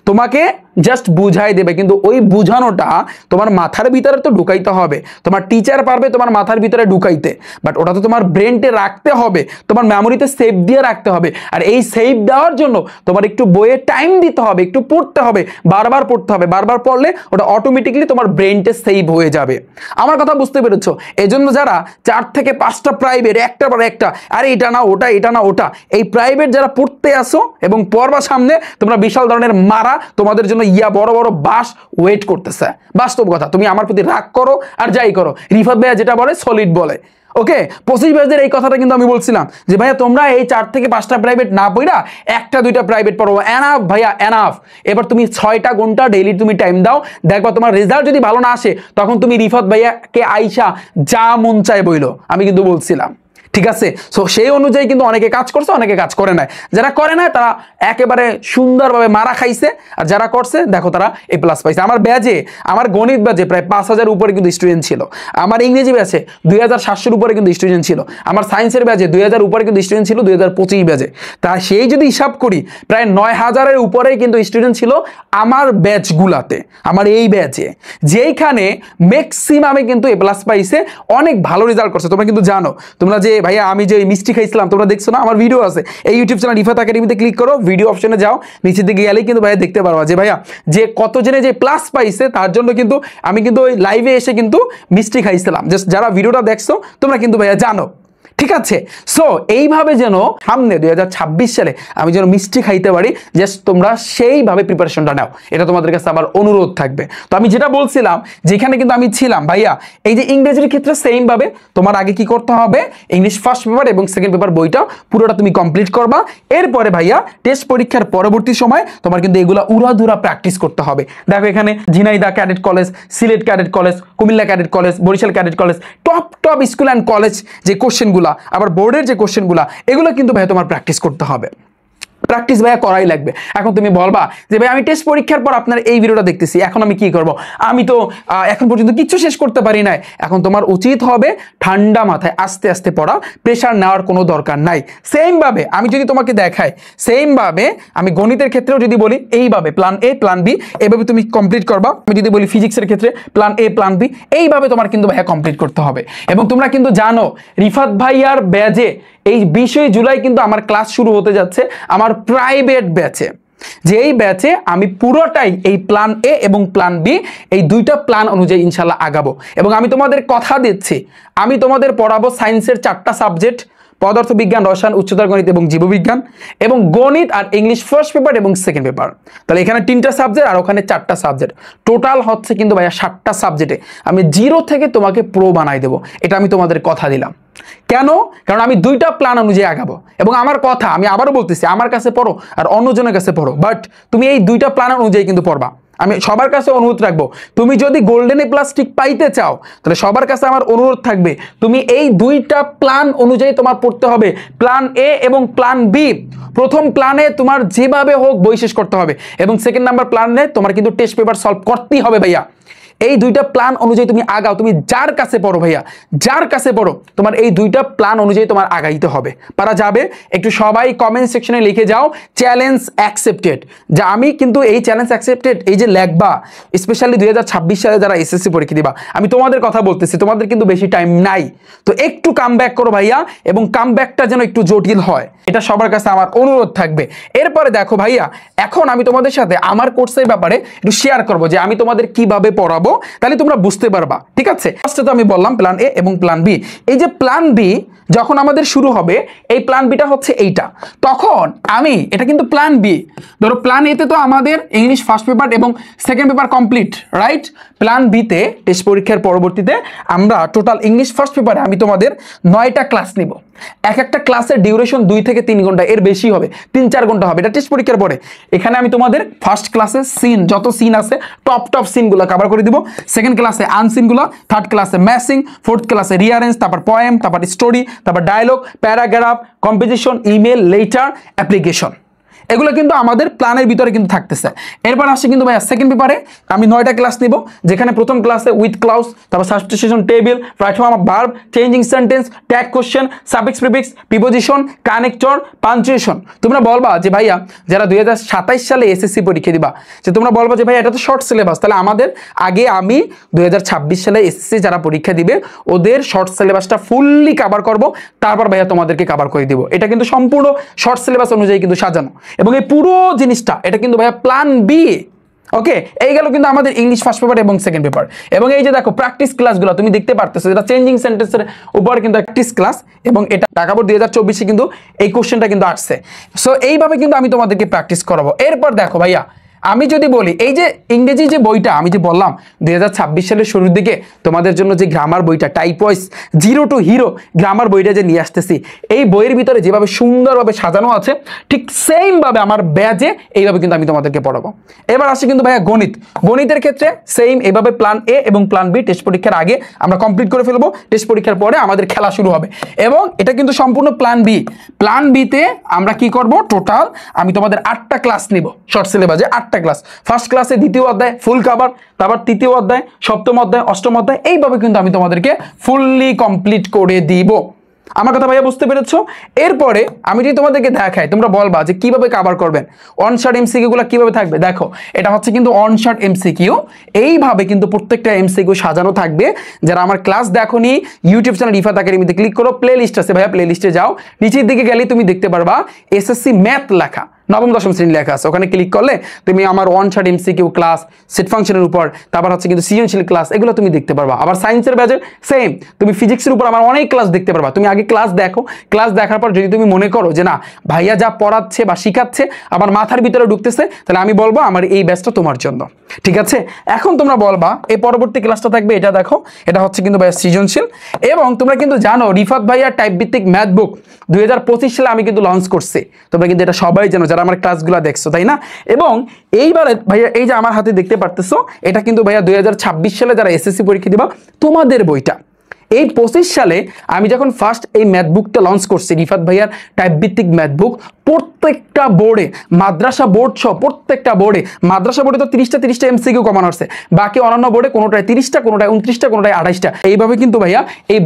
Speaker 1: তোমাকে জাস্ট বুঝাই দেবে, কিন্তু ওই বুঝানোটা তোমার মাথার ভিতরে তো ঢুকাইতে হবে। তোমার টিচার পারবে তোমার মাথার ভিতরে ঢুকাইতে, বাট ওটা তো তোমার ব্রেনটে রাখতে হবে, তোমার মেমোরিতে সেভ দিয়ে রাখতে হবে। আর এই সেভ দেওয়ার জন্য তোমার একটু বইয়ে টাইম দিতে হবে, একটু পড়তে হবে, বারবার পড়তে হবে। বারবার পড়লে ওটা অটোমেটিকলি তোমার ব্রেনটে সেভ হয়ে যাবে। আমার কথা বুঝতে পেরেছো? এই জন্য যারা 4 থেকে 5টা প্রাইভেট, একটার পর একটা, আরে এটা না ওটা, এটা না ওটা, এই প্রাইভেট যারা পড়তে আসো এবং পড়বা সামনে, তোমরা বিশাল ধরনের মারা তোমাদের জন্য বড় বড় বাস ওয়েট করতেছে। বাস্তব কথা, তুমি আমার প্রতি রাগ করো আর যাই করো, রিফাত ভাইয়া যেটা বলে সলিড বলে। ওকে, 25 ব্যাচের এই কথাটা কিন্তু আমি বলছিলাম যে ভাইয়া তোমরা এই 4 থেকে 5টা প্রাইভেট না পড়া 1টা 2টা প্রাইভেট পড়ো, এনাফ ভাইয়া এনাফ। এবার তুমি 6টা ঘন্টা ডেইলি তুমি টাইম দাও, দেখবা তোমার রেজাল্ট যদি ভালো না আসে তখন তুমি রিফাত ভাইয়াকে আইসা যা মন চায় বইলো। আমি কিন্তু বলছিলাম, ঠিক আছে? সো সেই অনুযায়ী কিন্তু অনেকে কাজ করছে, অনেকে কাজ করে নাই। যারা করে নাই তারা একেবারে সুন্দরভাবে মারা খাইছে, আর যারা করছে দেখো তারা এ প্লাস পাইছে। আমার ব্যাচে, আমার গণিত ব্যাচে প্রায় 5000 উপরে কিন্তু স্টুডেন্ট ছিল। আমার ইংরেজি ব্যাচে 2700 উপরে কিন্তু স্টুডেন্ট ছিল। আমার সায়েন্সের ব্যাচে 2000 উপরে কিন্তু স্টুডেন্ট ছিল 2025 ব্যাচে। তা সেই যদি হিসাব করি প্রায় 9000-এর উপরেই কিন্তু স্টুডেন্ট ছিল আমার ব্যাচগুলাতে, আমার এই ব্যাচে, যেইখানে ম্যাক্সিমামে কিন্তু এ প্লাস পাইছে, অনেক ভালো রেজাল্ট করছে। তোমরা কিন্তু জানো, তোমরা যে ভাইয়া আমি যে মিষ্টি খাইছিলাম তোমরা দেখছো না, আমার ভিডিও আছে এই ইউটিউব চ্যানেল রিফাত একাডেমিতে ক্লিক করো, ভিডিও অপশনে যাও, নিচের দিকে গেলেই কিন্তু ভাইয়া দেখতে পারবা যে ভাইয়া যে কত জনে যে প্লাস পাইছে, তার জন্য কিন্তু আমি কিন্তু ওই লাইভে এসে কিন্তু মিষ্টি খাইছিলাম। জাস্ট যারা ভিডিওটা দেখছো তোমরা কিন্তু ভাইয়া জানো, ঠিক আছে? সো এইভাবে যেন সামনে 2026 সালে আমি যেন মিষ্টি খাইতে পারি, জাস্ট তোমরা সেইভাবে প্রিপারেশনটা নাও, এটা তোমাদের কাছে আমার অনুরোধ থাকবে। তো আমি যেটা বলছিলাম, যেখানে কিন্তু আমি ছিলাম ভাইয়া, এই যে ইংরেজির ক্ষেত্রে সেম ভাবে তোমার আগে কি করতে হবে, ইংলিশ ফার্স্ট পেপার এবং সেকেন্ড পেপার বইটা পুরোটা তুমি কমপ্লিট করবা। এরপরে ভাইয়া টেস্ট পরীক্ষার পরবর্তী সময় তোমার কিন্তু এগুলা উড়াধুরা প্র্যাকটিস করতে হবে। দেখো এখানে Jhenaidah cadet college, Sylhet cadet college, Comilla cadet college, Barishal cadet college, top school and college যে কোশ্চেনগুলো, আবার বোর্ডের যে কোশ্চেনগুলো, এগুলো কিন্তু ভাই তোমার প্র্যাকটিস করতে হবে। প্র্যাকটিস ভাইয়া করাই লাগবে। এখন তুমি বলবা যে ভাই আমি টেস্ট পরীক্ষার পর আপনার এই ভিডিওটা দেখতেছি, এখন আমি কি করব? আমি তো এখন পর্যন্ত কিচ্ছু শেষ করতে পারি নাই। এখন তোমার উচিত হবে ঠান্ডা মাথায় আস্তে আস্তে পড়া, প্রেশার নেওয়ার কোনো দরকার নাই। সেম ভাবে আমি যদি তোমাকে দেখাই, সেম ভাবে আমি গণিতের ক্ষেত্রেও যদি বলি এইভাবে প্ল্যান এ প্ল্যান বি, এইভাবে তুমি কমপ্লিট করবা। আমি যদি বলি ফিজিক্সের ক্ষেত্রে প্ল্যান এ প্ল্যান বি, এইভাবে তোমার কিন্তু ভাইয়া কমপ্লিট করতে হবে। এবং তোমরা কিন্তু জানো রিফাত ভাইয়ার ব্যাজে এই 20 জুলাই কিন্তু আমার ক্লাস শুরু হতে যাচ্ছে আমার প্রাইভেট ব্যাচে, যে এই ব্যাচে আমি পুরোটাই এই প্ল্যান এ এবং প্ল্যান বি এই দুইটা প্ল্যান অনুযায়ী ইনশাল্লাহ আগাবো। এবং আমি তোমাদের কথা দিচ্ছি, আমি তোমাদের পড়াবো সায়েন্সের 4টা সাবজেক্ট, পদার্থবিজ্ঞান, রসায়ন, উচ্চতর গণিত এবং জীববিজ্ঞান, এবং গণিত আর ইংলিশ ফার্স্ট পেপার এবং সেকেন্ড পেপার। তাহলে এখানে 3টা সাবজেক্ট আর ওখানে 4টা সাবজেক্ট, টোটাল হচ্ছে কিন্তু ভাইয়া 7টা সাবজেক্টে আমি 0 থেকে তোমাকে প্রো বানাই দেবো। এটা আমি তোমাদের কথা দিলাম। কেন? কারণ আমি দুইটা প্ল্যান অনুযায়ী আগাবো। এবং আমার কথা আমি আবারও বলতেছি, আমার কাছে পড়ো আর অন্যজনের কাছে পড়ো, বাট তুমি এই দুইটা প্ল্যান অনুযায়ী কিন্তু পড়বা। আমি সবার কাছে অনুরোধ রাখবো, তুমি যদি গোল্ডেন এ প্লাস ঠিক পাইতে চাও তাহলে সবার কাছে আমার অনুরোধ থাকবে তুমি এই দুইটা প্ল্যান অনুযায়ী তোমার পড়তে হবে, প্ল্যান এ এবং প্ল্যান বি। প্রথম প্ল্যানে তোমার যেভাবে হোক বই শেষ করতে হবে, এবং সেকেন্ড নাম্বার প্ল্যানে তোমার কিন্তু টেস্ট পেপার সলভ করতেই হবে ভাইয়া। এই দুইটা প্ল্যান অনুযায়ী তুমি আগাও, তুমি যার কাছে পড়ো ভাইয়া, যার কাছে পড়ো তোমার এই দুইটা প্ল্যান অনুযায়ী তোমার আগাইতে হবে। পারা যাবে? একটু সবাই কমেন্ট সেকশনে লিখে যাও চ্যালেঞ্জ অ্যাকসেপ্টেড। যা আমি কিন্তু এই চ্যালেঞ্জ অ্যাকসেপ্টেড এই যে লেখবা, স্পেশালি 2026 সালে যারা এসএসসি পরীক্ষা দিবা, আমি তোমাদের কথা বলতেছি, তোমাদের কিন্তু বেশি টাইম নাই, তো একটু কাম ব্যাক করো ভাইয়া, এবং কাম ব্যাকটা যেন একটু জটিল হয়, এটা সবার কাছে আমার অনুরোধ থাকবে। এরপরে দেখো ভাইয়া, এখন আমি তোমাদের সাথে আমার কোর্সের ব্যাপারে একটু শেয়ার করবো যে আমি তোমাদের কিভাবে পড়াবো, তাহলে তোমরা বুঝতে পারবা। ঠিক আছে, ফার্স্টে তো আমি বললাম প্ল্যান এ এবং প্ল্যান বি। এই যে প্ল্যান বি যখন আমাদের শুরু হবে, এই প্ল্যান বিটা হচ্ছে এইটা, তখন আমি এটা কিন্তু প্ল্যান বি, ধরো প্ল্যান এতে তো আমাদের ইংলিশ ফার্স্ট পেপার এবং second paper complete, right? Plan বিতে টেস্ট পরীক্ষার পরবর্তীতে আমরা টোটাল ইংলিশ ফার্স্ট পেপারে আমি তোমাদের 9টা ক্লাস নিব। এক একটা ক্লাসের ডিউরেশন 2 থেকে 3 ঘন্টা, এর বেশি হবে, 3-4 ঘন্টা হবে, এটা টেস্ট পরীক্ষার পরে। এখানে আমি তোমাদের ফার্স্ট ক্লাসে সিন, যত সিন আছে টপ সিনগুলো কভার করে দিব, সেকেন্ড ক্লাসে আনসিনগুলো, থার্ড ক্লাসে ম্যাসিং, ফোর্থ ক্লাসে রিয়ারেঞ্জ, তারপর পোয়েম, তারপর স্টোরি, তারপর dialogue, paragraph, composition, email, letter, application. এগুলো কিন্তু আমাদের প্ল্যানের ভিতরে কিন্তু থাকতেছে। এরপর আসছে কিন্তু ভাইয়া সেকেন্ড পেপারে আমি 9টা ক্লাস নিব, যেখানে প্রথম ক্লাসে উইথ ক্লাউজ, তারপর substitution table, right form of verb, changing sentence, tag question, suffix prefix, preposition, connector, punctuation. তোমরা বলবা যে ভাইয়া যারা 2027 সালে এসএসসি পরীক্ষা দিবা, যে তোমরা বলবা যে ভাইয়া এটা তো শর্ট সিলেবাস, তাহলে আমাদের আগে আমি 2026 সালে এসএসসি যারা পরীক্ষা দিবে ওদের শর্ট সিলেবাসটা ফুললি কভার করব, তারপর ভাইয়া তোমাদেরকে কভার করে দিব। এটা কিন্তু সম্পূর্ণ শর্ট সিলেবাস অনুযায়ী কিন্তু সাজানো, এবং এই পুরো জিনিসটা এটা কিন্তু ভাইয়া প্ল্যান বি। ওকে, এই গেল কিন্তু আমাদের ইংলিশ ফার্স্ট পেপার এবং সেকেন্ড পেপার। এবং এই যে দেখো প্র্যাকটিস ক্লাসগুলো তুমি দেখতে পারতেছো, যেটা চেঞ্জিং সেন্টেন্সের উপর কিন্তু প্র্যাকটিস ক্লাস, এবং এটা ঢাকা বোর্ড 2024 কিন্তু এই কোশ্চেনটা কিন্তু আসছে। সো এইভাবে কিন্তু আমি তোমাদেরকে প্র্যাকটিস করাবো। এরপর দেখো ভাইয়া, আমি যদি বলি এই যে ইংরেজি যে বইটা আমি যে বললাম 2026 সালের শুরুর দিকে তোমাদের জন্য যে গ্রামার বইটা, type wise 0 two hero grammar বইটা যে নিয়ে আসতেছি, এই বইয়ের ভিতরে যেভাবে সুন্দরভাবে সাজানো আছে ঠিক সেম ভাবে আমার ব্যাচে এইভাবে কিন্তু আমি তোমাদেরকে পড়াবো। এবার আসি কিন্তু ভাইয়া গণিতের ক্ষেত্রে সেম এইভাবে প্ল্যান এ এবং প্ল্যান বি টেস্ট পরীক্ষার আগে আমরা কমপ্লিট করে ফেলবো, টেস্ট পরীক্ষার পরে আমাদের খেলা শুরু হবে। এবং এটা কিন্তু সম্পূর্ণ প্ল্যান বি। প্ল্যান বিতে আমরা কি করব, টোটাল আমি তোমাদের 8টা ক্লাস নিব শর্ট সিলেবাসে, 8টা ক্লাস। ফার্স্ট ক্লাসে 2য় অধ্যায় ফুল কভার, তারপর 3য় অধ্যায়, 7ম অধ্যায়, 8ম অধ্যায়, এইভাবে কিন্তু আমি তোমাদেরকে ফুললি কমপ্লিট করে দিব। আমার কথা ভাইয়া বুঝতে পেরেছো? এরপরে আমি যদি তোমাদেরকে দেখাই, তোমরা বলবা যে কিভাবে কভার করবেন, অন শর্ট এমসিকিউ গুলো কিভাবে থাকবে। দেখো এটা হচ্ছে কিন্তু অন শর্ট এমসিকিউ, এইভাবে কিন্তু প্রত্যেকটা এমসিকিউ সাজানো থাকবে। যারা আমার ক্লাস দেখোনি ইউটিউব চ্যানেল রিফাত একাডেমিতে ক্লিক করো, প্লে লিস্ট আছে ভাইয়া, প্লে লিস্টে যাও, নিচের দিকে গেলে তুমি দেখতে পারবা এসএসসি ম্যাথ লেখা, 9ম 10ম শ্রেণী লেখা আছে, ওখানে ক্লিক করলে তুমি আমার one shot MCQ class, set ফাংশনের উপর, তারপর হচ্ছে কিন্তু সৃজনশীল ক্লাস, এগুলো তুমি দেখতে পারবা। আবার সায়েন্সের ব্যাচে সেম, তুমি ফিজিক্সের উপর আমার অনেক ক্লাস দেখতে পারবা। তুমি আগে ক্লাস দেখো, ক্লাস দেখার পর যদি তুমি মনে করো যে না ভাইয়া যা পড়াচ্ছে বা শিখাচ্ছে আমার মাথার ভিতরে ঢুকতেছে, তাহলে আমি বলবো আমার এই ব্যাচটা তোমার জন্য। ঠিক আছে, এখন তোমরা বলবা এই পরবর্তী ক্লাসটা থাকবে, এটা দেখো, এটা হচ্ছে কিন্তু ভাইয়া সৃজনশীল। এবং তোমরা কিন্তু জানো রিফাত ভাইয়া টাইপ ভিত্তিক ম্যাথ বুক 2025 সালে আমি কিন্তু লঞ্চ করছি, তোমরা কিন্তু এটা সবাই জানো যারা আমার ক্লাসগুলো দেখছো, তাই না? এবং এইবারে ভাইয়া এই যে আমার হাতে দেখতে পারতেছো, এটা কিন্তু ভাইয়া 2026 সালে যারা এসএসসি পরীক্ষা দিবা তোমাদের বইটা। এই 25 সালে আমি যখন ফার্স্ট এই ম্যাথ বুকটা লঞ্চ করছি, রিফাত ভাইয়ার টাইপ ভিত্তিক ম্যাথ বুক, প্রত্যেকটা বোর্ডে মাদ্রাসা বোর্ড সহ প্রত্যেকটা বোর্ডে, মাদ্রাসা বোর্ডে তো 30টা এমসিকিউ কমানো আছে, বাকি অন্যান্য বোর্ডে কোনোটায় 30টা, কোনোটায় 29টা, কোনোটায় 28টা, এইভাবে কিন্তু ভাইয়া এই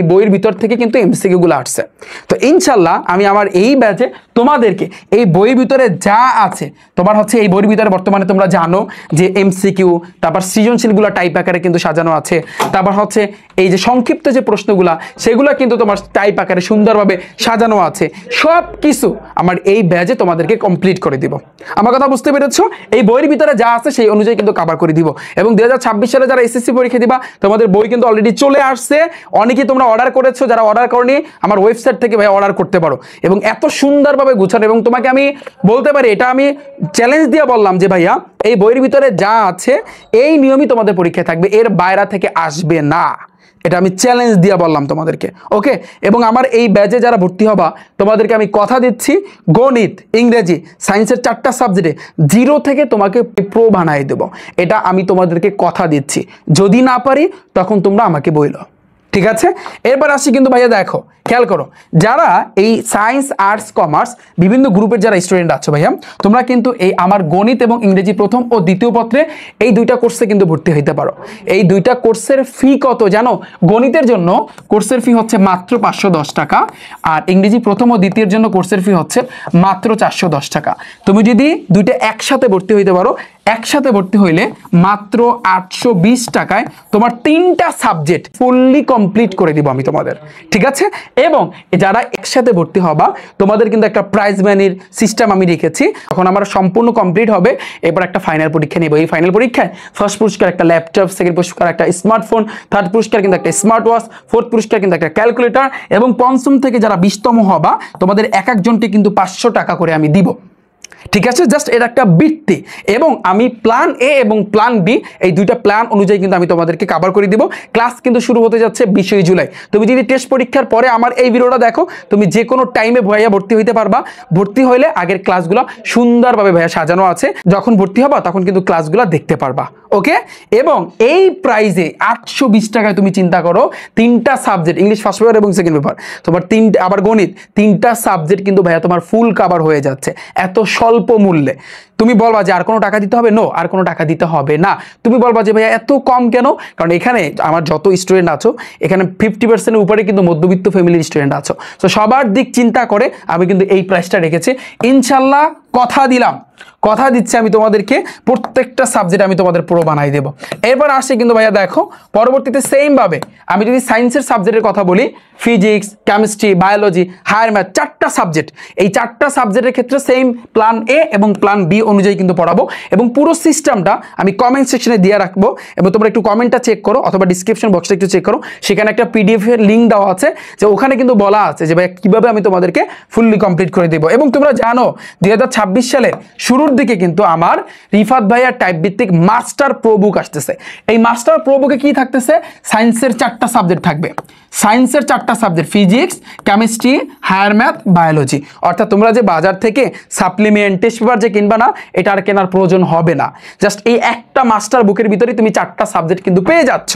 Speaker 1: বইয়ের ভিতর থেকে কিন্তু এমসিকিউ গুলো আসছে। তো ইনশাল্লাহ আমি আমার এই ব্যাচে তোমাদেরকে এই বইয়ের ভিতরে যা আছে, তোমার হচ্ছে এই বইয়ের ভিতরে বর্তমানে তোমরা জানো যে এমসিকিউ, তারপর সৃজনশীলগুলো টাইপ আকারে কিন্তু সাজানো আছে, তারপর হচ্ছে এই যে সংক্ষিপ্ত যে প্রশ্নগুলা সেগুলো কিন্তু তোমার টাইপ আকারে সুন্দরভাবে সাজানো আছে। সব কিছু আমার এই ব্যাচে তোমাদেরকে কমপ্লিট করে দিব। আমার কথা বুঝতে পেরেছো? এই বইয়ের ভিতরে যা আছে সেই অনুযায়ী কিন্তু কভার করে দিব। এবং 2026 সালে যারা এসএসসি পরীক্ষা দিবা তোমাদের বই কিন্তু অলরেডি চলে আসছে। অনেকেই তোমরা অর্ডার করেছো, যারা অর্ডার করনি আমার ওয়েবসাইট থেকে ভাই অর্ডার করতে পারো। এবং এত সুন্দরভাবে গুছানো, এবং তোমাকে আমি বলতে পারি, এটা আমি চ্যালেঞ্জ দিয়ে বললাম যে ভাইয়া এই বইয়ের ভিতরে যা আছে এই নিয়মই তোমাদের পরীক্ষায় থাকবে, এর বাইরে থেকে আসবে না। এটা আমি চ্যালেঞ্জ দিয়ে বললাম তোমাদেরকে, ওকে? এবং আমার এই ব্যাচে যারা ভর্তি হবা তোমাদেরকে আমি কথা দিচ্ছি, গণিত, ইংরেজি, সায়েন্সের 4টা সাবজেক্টে 0 থেকে তোমাকে প্রো বানাই দেব। এটা আমি তোমাদেরকে কথা দিচ্ছি। যদি না পারি তখন তোমরা আমাকে বইলো, ঠিক আছে? এরপর আসি কিন্তু ভাইয়া, দেখো খেয়াল করো, যারা এই সায়েন্স, আর্টস, কমার্স বিভিন্ন গ্রুপের যারা স্টুডেন্ট আছো ভাইয়া, তোমরা কিন্তু এই আমার গণিত এবং ইংরেজি প্রথম ও দ্বিতীয় পত্রে এই 2টা কোর্সে কিন্তু ভর্তি হইতে পারো। এই 2টা কোর্সের ফি কত জানো? গণিতের জন্য কোর্সের ফি হচ্ছে মাত্র 510 টাকা, আর ইংরেজি প্রথম ও দ্বিতীয়ের জন্য কোর্সের ফি হচ্ছে মাত্র 410 টাকা। তুমি যদি 2টা একসাথে ভর্তি হইতে পারো, একসাথে ভর্তি হইলে মাত্র 820 টাকায় তোমার 3টা সাবজেক্ট ফুললি কমপ্লিট করে দিব আমি তোমাদের, ঠিক আছে? এবং যারা একসাথে ভর্তি হবা তোমাদের কিন্তু একটা প্রাইজ মানির সিস্টেম আমি রেখেছি। যখন আমার সম্পূর্ণ কমপ্লিট হবে এরপর একটা ফাইনাল পরীক্ষা নেব। এই ফাইনাল পরীক্ষায় ফার্স্ট পুরস্কার একটা ল্যাপটপ, সেকেন্ড পুরস্কার একটা স্মার্টফোন, থার্ড পুরস্কার কিন্তু একটা স্মার্ট ওয়াচ, ফোর্থ পুরস্কার কিন্তু একটা ক্যালকুলেটর, এবং পঞ্চম থেকে যারা 20তম হবা তোমাদের এক একজনকে কিন্তু 500 টাকা করে আমি দিব, ঠিক আছে? জাস্ট এর একটা বৃত্তি। এবং আমি প্ল্যান এ এবং প্ল্যান বি এই 2টা প্ল্যান অনুযায়ী কিন্তু আমি তোমাদেরকে কভার করে দিব। ক্লাস কিন্তু শুরু হতে যাচ্ছে 20 জুলাই। তুমি যদি টেস্ট পরীক্ষার পরে আমার এই ভিডিওটা দেখো, তুমি যে কোনো টাইমে ভাইয়া ভর্তি হইতে পারবা। ভর্তি হইলে আগের ক্লাসগুলো সুন্দরভাবে ভাইয়া সাজানো আছে, যখন ভর্তি হবা তখন কিন্তু ক্লাসগুলো দেখতে পারবা, ওকে? এবং এই প্রাইজে 820 টাকায় তুমি চিন্তা করো 3টা সাবজেক্ট, ইংলিশ ফার্স্ট পেপার এবং সেকেন্ড পেপার, তোমার 3টা, আবার গণিত, 3টা সাবজেক্ট কিন্তু ভাইয়া তোমার ফুল কভার হয়ে যাচ্ছে এত স্বল্প মূল্যে। তুমি বলবা যে আর কোনো টাকা দিতে হবে? নো, আর কোনো টাকা দিতে হবে না। তুমি বলবা যে ভাইয়া এত কম কেন? কারণ এখানে আমার যত স্টুডেন্ট আছো এখানে 50% উপরে কিন্তু মধ্যবিত্ত ফ্যামিলির স্টুডেন্ট আছো। তো সবার দিক চিন্তা করে আমি কিন্তু এই প্রাইসটা রেখেছি। ইনশাল্লাহ কথা দিলাম, কথা দিচ্ছি আমি তোমাদেরকে প্রত্যেকটা সাবজেক্ট আমি তোমাদের পুরো বানাই দেবো। এরপর আসে কিন্তু ভাইয়া দেখো পরবর্তীতে সেম ভাবে আমি যদি সায়েন্সের সাবজেক্টের কথা বলি, physics, chemistry, biology, higher math, 4টা সাবজেক্ট, এই 4টা সাবজেক্টের ক্ষেত্রে সেম প্ল্যান এ এবং প্ল্যান বি অনুযায়ী কিন্তু পড়াবো। এবং পুরো সিস্টেমটা আমি কমেন্ট সেকশনে দিয়ে রাখবো, এবং তোমরা একটু কমেন্টটা চেক করো অথবা ডিসক্রিপশন বক্সটা একটু চেক করো, সেখানে একটা পিডিএফ এর লিঙ্ক দেওয়া আছে, যে ওখানে কিন্তু বলা আছে যে ভাই কিভাবে আমি তোমাদেরকে ফুললি কমপ্লিট করে দেবো। এবং তোমরা জানো 2026 সালে শুরুর দিকে কিন্তু আমার রিফাত ভাইয়া টাইপ ভিত্তিক মাস্টার প্রো বুক আসতেছে। এই মাস্টার প্রো বুকে কি থাকতেছে? সায়েন্সের 4টা সাবজেক্ট থাকবে। সায়েন্সের 4টা subject, physics, chemistry, higher math, biology. অর্থাৎ তোমরা যে বাজার থেকে সাপ্লিমেন্ট, টেস্ট পেপার যে কিনবা না, এটা আর কেনার প্রয়োজন হবে না। জাস্ট এই একটা মাস্টার বুকের ভিতরে তুমি 4টা সাবজেক্ট কিন্তু পেয়ে যাচ্ছ।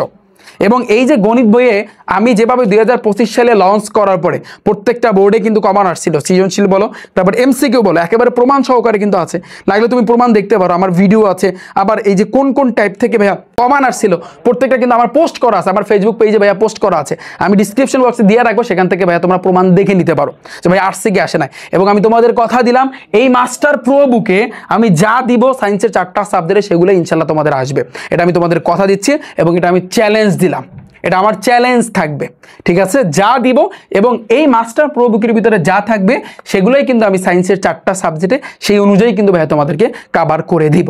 Speaker 1: এবং এই যে গণিত বইয়ে আমি যেভাবে 2025 সালে লঞ্চ করার পরে প্রত্যেকটা বোর্ডে কিন্তু কমন আসছিল, সৃজনশীল বলো, তারপর এমসিকিউ বলো, একেবারে প্রমাণ সহকারে কিন্তু আছে, লাগলে তুমি প্রমাণ দেখতে পারো, আমার ভিডিও আছে। আবার এই যে কোন কোন টাইপ থেকে ভাইয়া কমন আসছিল প্রত্যেকটা কিন্তু আমার পোস্ট করা আছে, আমার ফেসবুক পেজে ভাইয়া পোস্ট করা আছে, আমি ডিসক্রিপশন বক্সে দিয়ে রাখবো, সেখান থেকে ভাইয়া তোমরা প্রমাণ দেখে নিতে পারো যে ভাই আসছে কি আসে নাই। এবং আমি তোমাদের কথা দিলাম এই মাস্টার প্রো বুকে আমি যা দিব সায়েন্সের 4টা সাবজেক্টে সেগুলো ইনশাল্লাহ তোমাদের আসবে। এটা আমি তোমাদের কথা দিচ্ছি এবং এটা আমি চ্যালেঞ্জ দিলাম, এটা আমার চ্যালেঞ্জ থাকবে, ঠিক আছে? যা দিব এবং এই মাস্টার প্রো বুকের ভিতরে যা থাকবে সেগুলোই কিন্তু আমি সায়েন্সের 4টা সাবজেক্টে সেই অনুযায়ী কিন্তু ভাইয়া তোমাদেরকে কভার করে দিব,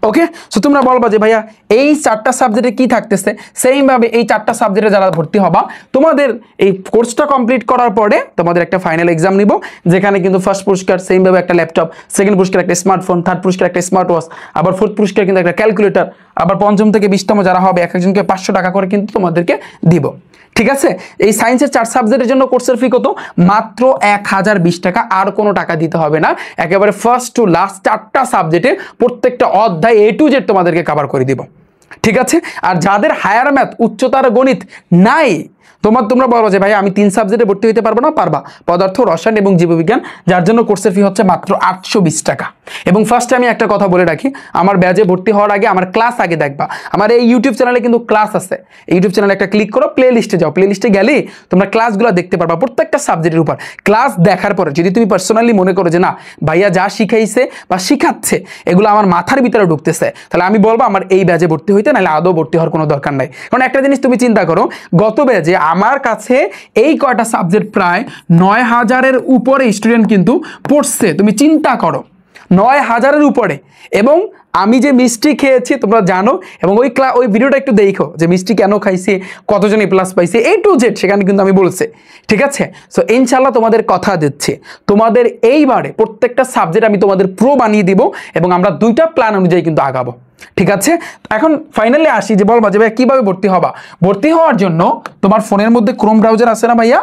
Speaker 1: ওকে? সো তোমরা বলবা যে ভাইয়া এই 4টা সাবজেক্টে কি থাকতেছে, সেইভাবে এই 4টা সাবজেক্টে যারা ভর্তি হবা তোমাদের এই কোর্সটা কমপ্লিট করার পরে তোমাদের একটা ফাইনাল এক্সাম নিব, যেখানে কিন্তু ফার্স্ট পুরস্কার সেইভাবে একটা ল্যাপটপ, সেকেন্ড পুরস্কার একটা স্মার্টফোন, থার্ড পুরস্কার একটা স্মার্ট ওয়াচ, আবার ফোর্থ পুরস্কার কিন্তু একটা ক্যালকুলেটর, আবার পঞ্চম থেকে 20তম যারা হবে এক একজনকে 500 টাকা করে কিন্তু তোমাদেরকে দিব, ঠিক আছে? এই সায়েন্সের 4 সাবজেক্টের জন্য কোর্সের ফি কত? মাত্র 1020 টাকা, আর কোনো টাকা দিতে হবে না। একেবারে ফার্স্ট টু লাস্ট 4টা সাবজেক্টে প্রত্যেকটা অধ্যায় A to Z তোমাদেরকে কভার করে দিব, ঠিক আছে? আর যাদের হায়ার ম্যাথ, উচ্চতর গণিত নাই, তোমরা বলো যে ভাই আমি 3 সাবজেক্টে ভর্তি হতে পারবো না, পারবা। পদার্থ, রসায়ন এবং জীববিজ্ঞান, যার জন্য কোর্সের ফি হচ্ছে মাত্র 820 টাকা। এবং ফার্স্টে আমি একটা কথা বলে রাখি, আমার ব্যাচে ভর্তি হওয়ার আগে আমার ক্লাস আগে দেখবা। আমার এই ইউটিউব চ্যানেলে কিন্তু ক্লাস আছে, ইউটিউব চ্যানেলে একটা ক্লিক করো, প্লে লিস্টে যাও, প্লে লিস্টে গেলে তোমরা ক্লাসগুলো দেখতে পারবা প্রত্যেকটা সাবজেক্টের উপর। ক্লাস দেখার পরে যদি তুমি পার্সোনালি মনে করো যে না ভাইয়া যা শিখাইছে বা শিখাচ্ছে এগুলো আমার মাথার ভিতরে ঢুকতেছে, তাহলে আমি বলবো আমার এই ব্যাচে ভর্তি হইতে, নাহলে আদৌ ভর্তি হওয়ার কোনো দরকার নাই। কারণ একটা জিনিস তুমি চিন্তা করো, গত ব্যাচে আমার কাছে এই কয়টা সাবজেক্ট প্রায় 9000-এর উপরে স্টুডেন্ট কিন্তু পড়ছে। তুমি চিন্তা করো 9000-এর উপরে। এবং আমি যে মিষ্টি খেয়েছি তোমরা জানো, এবং ওই ভিডিওটা একটু দেখো যে মিষ্টি কেন খাইছি, কতজন এ প্লাস পাইছে, A to Z সেখানে কিন্তু আমি বলছি, ঠিক আছে। সো ইনশাল্লাহ তোমাদের কথা দিচ্ছি, তোমাদের এইবারে প্রত্যেকটা সাবজেক্ট আমি তোমাদের প্রো বানিয়ে দিব, এবং আমরা 2টা প্ল্যান অনুযায়ী কিন্তু আগাবো, ঠিক আছে। এখন ফাইনালি আসি যে বলবা যে ভাইয়া কীভাবে ভর্তি হবা। ভর্তি হওয়ার জন্য তোমার ফোনের মধ্যে ক্রোম ব্রাউজার আছে না ভাইয়া,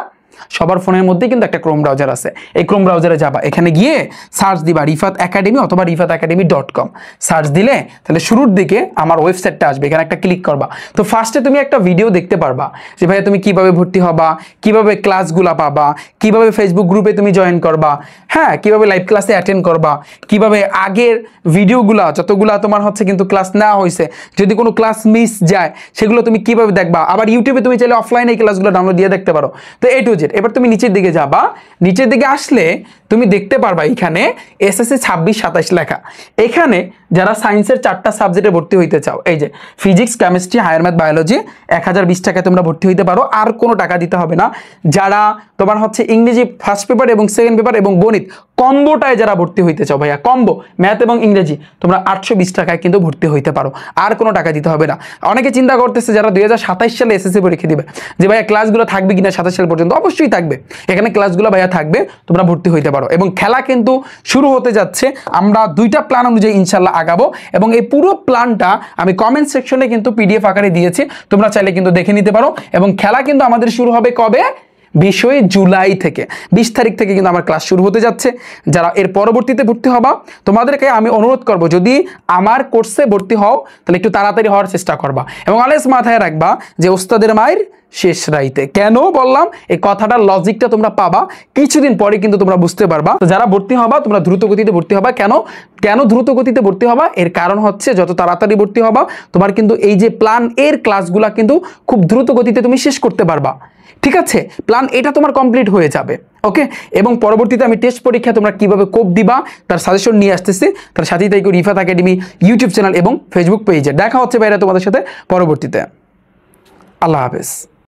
Speaker 1: সবার ফোনের মধ্যে কিন্তু একটা ক্রোম ব্রাউজার আছে। এই ক্রোম ব্রাউজারে যাবা, এখানে গিয়ে সার্চ দিবা রিফাত একাডেমি অথবা rifatacademy.com। সার্চ দিলে তাহলে শুরুর দিকে আমার ওয়েবসাইটটা আসবে, এখানে একটা ক্লিক করবা। তো ফার্স্টে তুমি একটা ভিডিও দেখতে পারবা যে ভাইয়া তুমি কিভাবে ভর্তি হবা, কিভাবে ক্লাসগুলা পাবা, কিভাবে ফেসবুক গ্রুপে তুমি জয়েন করবা, হ্যাঁ কিভাবে লাইভ ক্লাসে অ্যাটেন্ড করবা, কিভাবে আগের ভিডিওগুলা যতগুলা তোমার হচ্ছে কিন্তু ক্লাস নেওয়া হয়েছে, যদি কোনো ক্লাস মিস যায় সেগুলো তুমি কিভাবে দেখবা। আবার ইউটিউবে তুমি চাইলে অফলাইনে এই ক্লাসগুলো ডাউনলোড দিয়ে দেখতে পারো। তো A to Z। এবার তুমি নিচের দিকে যাবা, নিচের দিকে আসলে তুমি দেখতে পারবা এখানে এসএসসি 26-27 লেখা। এখানে যারা সায়েন্সের 4টা সাবজেক্টে ভর্তি হইতে চাও, এই যে physics, chemistry, higher math, biology, 1020 টাকায় তোমরা ভর্তি হইতে পারো, আর কোনো টাকা দিতে হবে না। যারা তোমার হচ্ছে ইংরেজি ফার্স্ট পেপার এবং সেকেন্ড পেপার এবং গণিত কম্বোটায় যারা ভর্তি হইতে চাও, ভাইয়া কম্বো ম্যাথ এবং ইংরেজি, তোমরা 820 টাকায় কিন্তু ভর্তি হইতে পারো, আর কোনো টাকা দিতে হবে না। অনেকে চিন্তা করতেছে যারা 2027 সালে এসএসসি পরীক্ষা দিবে যে ভাইয়া ক্লাসগুলো থাকবে কিনা 27 সাল পর্যন্ত, অবশ্যই থাকবে। এখানে ক্লাসগুলো ভাইয়া থাকবে, তোমরা ভর্তি হইতে পারো। এবং খেলা কিন্তু শুরু হতে যাচ্ছে, আমরা 2টা প্ল্যান অনুযায়ী ইনশাল্লাহ আগাবো, এবং এই পুরো প্ল্যানটা আমি কমেন্ট সেকশনে কিন্তু PDF আকারে দিয়েছি, তোমরা চাইলে কিন্তু দেখে নিতে পারো। এবং খেলা কিন্তু আমাদের শুরু হবে কবে, 20 জুলাই থেকে, 20 তারিখ থেকে কিন্তু আমার ক্লাস শুরু হতে যাচ্ছে। যারা এর পরবর্তীতে ভর্তি হবা তোমাদেরকে আমি অনুরোধ করব, যদি আমার কোর্সে ভর্তি হও তাহলে একটু তাড়াতাড়ি হওয়ার চেষ্টা করবা, এবং অলওয়েজ মাথায় রাখবা যে ওস্তাদের মায়ের শেষ রাইতে। কেন বললাম এই কথাটার লজিকটা তোমরা পাবা কিছুদিন পরে, কিন্তু তোমরা বুঝতে পারবা। তো যারা ভর্তি হবা তোমরা দ্রুত গতিতে ভর্তি হবা। কেন দ্রুত গতিতে ভর্তি হবা, এর কারণ হচ্ছে যত তাড়াতাড়ি ভর্তি হবা তোমার কিন্তু এই যে প্ল্যান এর ক্লাসগুলা কিন্তু খুব দ্রুত গতিতে তুমি শেষ করতে পারবা, ঠিক আছে। প্ল্যান এটা তোমার কমপ্লিট হয়ে যাবে, ওকে। এবং পরবর্তীতে আমি টেস্ট পরীক্ষা তোমরা কিভাবে কোপ দিবা তার সাজেশন নিয়ে আসতেছি, তার সাথেই তাই রিফাত একাডেমি ইউটিউব চ্যানেল এবং ফেসবুক পেজে। দেখা হচ্ছে ভাইরা তোমাদের সাথে পরবর্তীতে। আল্লাহ হাফেজ।